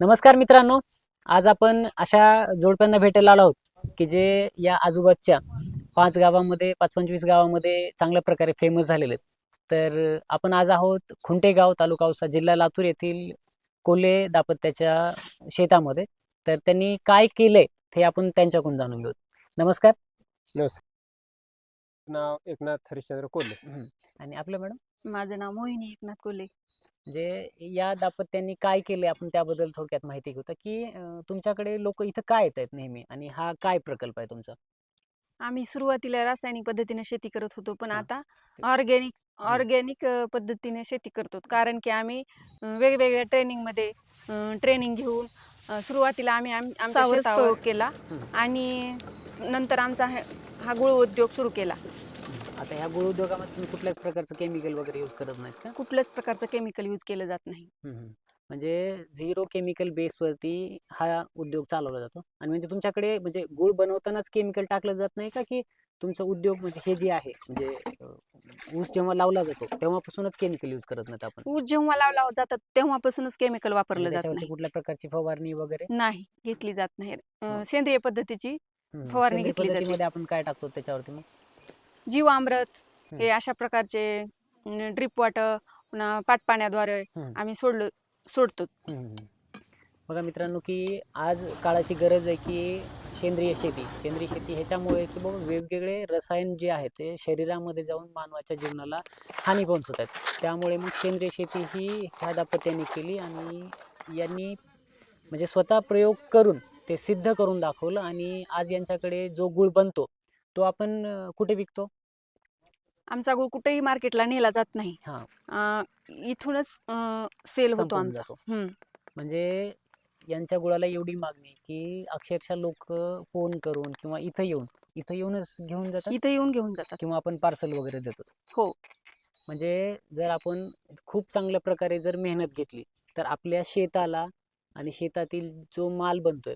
नमस्कार मित्रांनो, आज आपण अशा जोडप्यांना भेटायला आलो आहोत की जे या आजूबाजूच्या 5-25 गावामध्ये चांगल्या प्रकारे फेमस झालेले आहेत. तर आपण आज आहोत खुंटेगाव, तालुका औसा, जिल्हा लातूर येथील कोल्हे दाम्पत्याच्या शेतामध्ये. तर त्यांनी काय केलंय ते आपण त्यांच्याकडून जाणून घेऊ. नमस्कार. नमस्कार. नाव एकनाथ हरिश्चंद्र कोल्हे. आणि आपलं मॅडम? माझं नाव मोहिनी एकनाथ कोल्हे. म्हणजे या दाम्पत्यांनी काय केले आपण त्याबद्दल थोडक्यात माहिती घेऊ की तुमच्याकडे लोक इथं काय येत आहेत नेहमी आणि हा काय प्रकल्प आहे तुमचा? आम्ही सुरुवातीला रासायनिक पद्धतीने शेती करत होतो, पण हा. आता ऑर्गॅनिक पद्धतीने शेती करतो. कारण की आम्ही वेगवेगळ्या ट्रेनिंगमध्ये ट्रेनिंग घेऊन सुरुवातीला आम्ही आमच्या शेतावर प्रयोग केला आणि नंतर आमचा हा गुळ उद्योग सुरू केला. आता ह्या गुळ उद्योगामध्ये तुम्ही कुठल्याच प्रकारचं केमिकल वगैरे यूज करत नाहीत का? कुठल्याच प्रकारचं केमिकल यूज केलं जात नाही. म्हणजे झिरो केमिकल बेसवरती हा उद्योग चालवला जातो. आणि म्हणजे तुमच्याकडे म्हणजे गुळ बनवतानाच केमिकल टाकलं जात नाही का, की तुमचा उद्योग म्हणजे हे जे आहे म्हणजे ऊस जेव्हा लावला जातो तेव्हापासूनच केमिकल यूज करत नाहीत आपण? ऊस जेव्हा लावला जातात तेव्हापासूनच केमिकल वापरलं म्हणजे जात त्याच्यावरती नाही. कुठल्या प्रकारची फवारणी वगैरे नाही घेतली जात नाही. सेंद्रिय पद्धतीची फवारणी सेंद्रिय घेतली जाते. पद्धतीमध्ये आपण काय टाकतो त्याच्यावरती मग? जीवामृत हे अशा प्रकारचे ड्रिप वॉटर, पुन्हा पाटपाण्याद्वारे आम्ही सोडतो. बघा मित्रांनो, की आज काळाची गरज आहे की सेंद्रिय शेती ह्याच्यामुळे की बाबा वेगवेगळे रसायन जे आहेत ते शरीरामध्ये जाऊन मानवाच्या जीवनाला हानी पोहोचत आहेत. त्यामुळे मग सेंद्रिय शेती ही ह्या दाम्पत्याने केली आणि यांनी म्हणजे स्वतः प्रयोग करून ते सिद्ध करून दाखवलं. आणि आज यांच्याकडे जो गुळ बनतो तो आपण कुठे विकतो? आमचा गुळ कुठेही मार्केटला नेला जात नाही. इथूनच सेल होतो संपून आमचा. जातो. म्हणजे यांच्या गुळाला एवढी मागणी की अक्षरशः लोक फोन करून किंवा इथं येऊनच घेऊन जातात. इथं येऊन घेऊन जातात किंवा आपण पार्सल वगैरे देतो. हो. म्हणजे जर आपण खूप चांगल्या प्रकारे जर मेहनत घेतली तर आपल्या शेताला आणि शेतातील जो माल बनतोय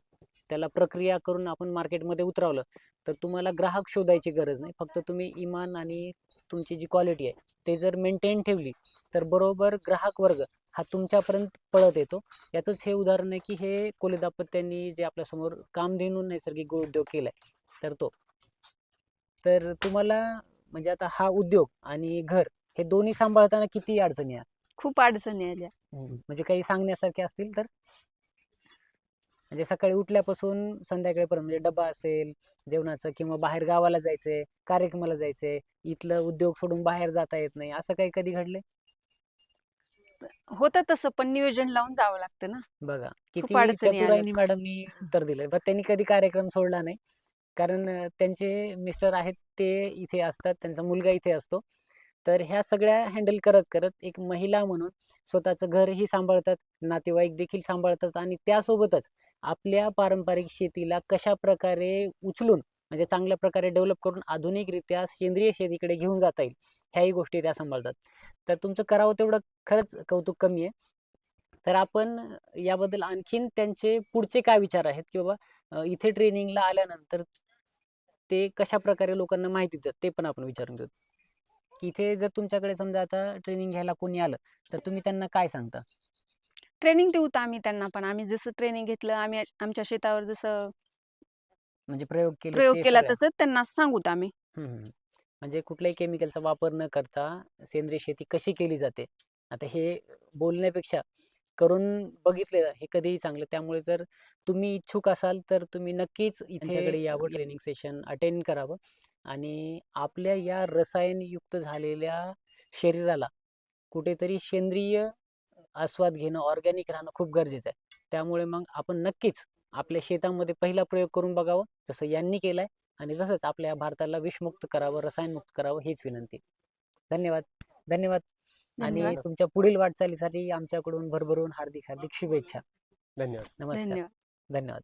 त्याला प्रक्रिया करून आपण मार्केटमध्ये उतरवलं तर तुम्हाला ग्राहक शोधायची गरज नाही. फक्त तुम्ही इमान आणि तुमची जी क्वालिटी आहे ते जर मेंटेन ठेवली तर बरोबर ग्राहक वर्ग हा तुमच्यापर्यंत पळत येतो. याचंच हे उदाहरण आहे की हे कोल्हे दाम्पत्यांनी जे आपल्यासमोर कामधेनू नैसर्गिक गुळ उद्योग केलाय तर तो. तर तुम्हाला म्हणजे आता हा उद्योग आणि घर हे दोन्ही सांभाळताना किती अडचणी आहेत? खूप अडचणी आल्या. म्हणजे काही सांगण्यासारखे असतील तर? म्हणजे सकाळी उठल्यापासून संध्याकाळपर्यंत म्हणजे डबा असेल जेवणाचं, किंवा बाहेर गावाला जायचंय, कार्यक्रमाला जायचंय, इथलं उद्योग सोडून बाहेर जाता येत नाही, असं काही कधी घडले? होतं तसं, पण नियोजन लावून जावं लागतं ना. बघा खूप किती अडचणी आल्या. चतुराईने मॅडमनी उत्तर दिलंय. पण त्यांनी कधी कार्यक्रम सोडला नाही, कारण त्यांचे मिस्टर आहेत ते इथे असतात, त्यांचा मुलगा इथे असतो. तर ह्या सगळ्या हँडल करत करत एक महिला म्हणून स्वतःचं घरही सांभाळतात, नातेवाईक देखील सांभाळतात, आणि त्यासोबतच आपल्या पारंपरिक शेतीला कशा प्रकारे उचलून म्हणजे चांगल्या प्रकारे डेव्हलप करून आधुनिकरित्या सेंद्रिय शेतीकडे घेऊन जाता येईल ह्याही गोष्टी त्या सांभाळतात. तर तुमचं करावं तेवढं खरंच कौतुक कमी आहे. तर आपण याबद्दल आणखीन त्यांचे पुढचे काय विचार आहेत की बाबा इथे ट्रेनिंगला आल्यानंतर ते कशा प्रकारे लोकांना माहिती देतात ते पण आपण विचारून घेऊ. की इथे जर तुमच्याकडे समजा आता ट्रेनिंग घ्यायला कोणी आलं तर तुम्ही त्यांना काय सांगता? ट्रेनिंग देऊ आम्ही त्यांना, पण आम्ही जसं ट्रेनिंग घेतलं, आम्ही आमच्या शेतावर जसं म्हणजे प्रयोग प्रयोग केला सगळ्या तसं त्यांना सांगूत आम्ही. म्हणजे कुठल्याही केमिकलचा वापर न करता सेंद्रिय शेती कशी केली जाते, आता हे बोलण्यापेक्षा करून बघितले हे कधीही चांगलं. त्यामुळे जर तुम्ही इच्छुक असाल तर तुम्ही नक्कीच इथे यावं, ट्रेनिंग सेशन अटेंड करावं आणि आपल्या या रसायनयुक्त झालेल्या शरीराला कुठेतरी सेंद्रिय आस्वाद घेणं, ऑर्गॅनिक राहणं खूप गरजेचं आहे. त्यामुळे मग आपण नक्कीच आपल्या शेतामध्ये पहिला प्रयोग करून बघावं जसं यांनी केलाय, आणि तसंच आपल्या भारताला विषमुक्त करावं, रसायनमुक्त करावं हीच विनंती. धन्यवाद. धन्यवाद. आणि तुमच्या पुढील वाटचालीसाठी आमच्याकडून भरभरून हार्दिक हार्दिक शुभेच्छा. धन्यवाद. नमस्कार. धन्यवाद. धन्यवाद.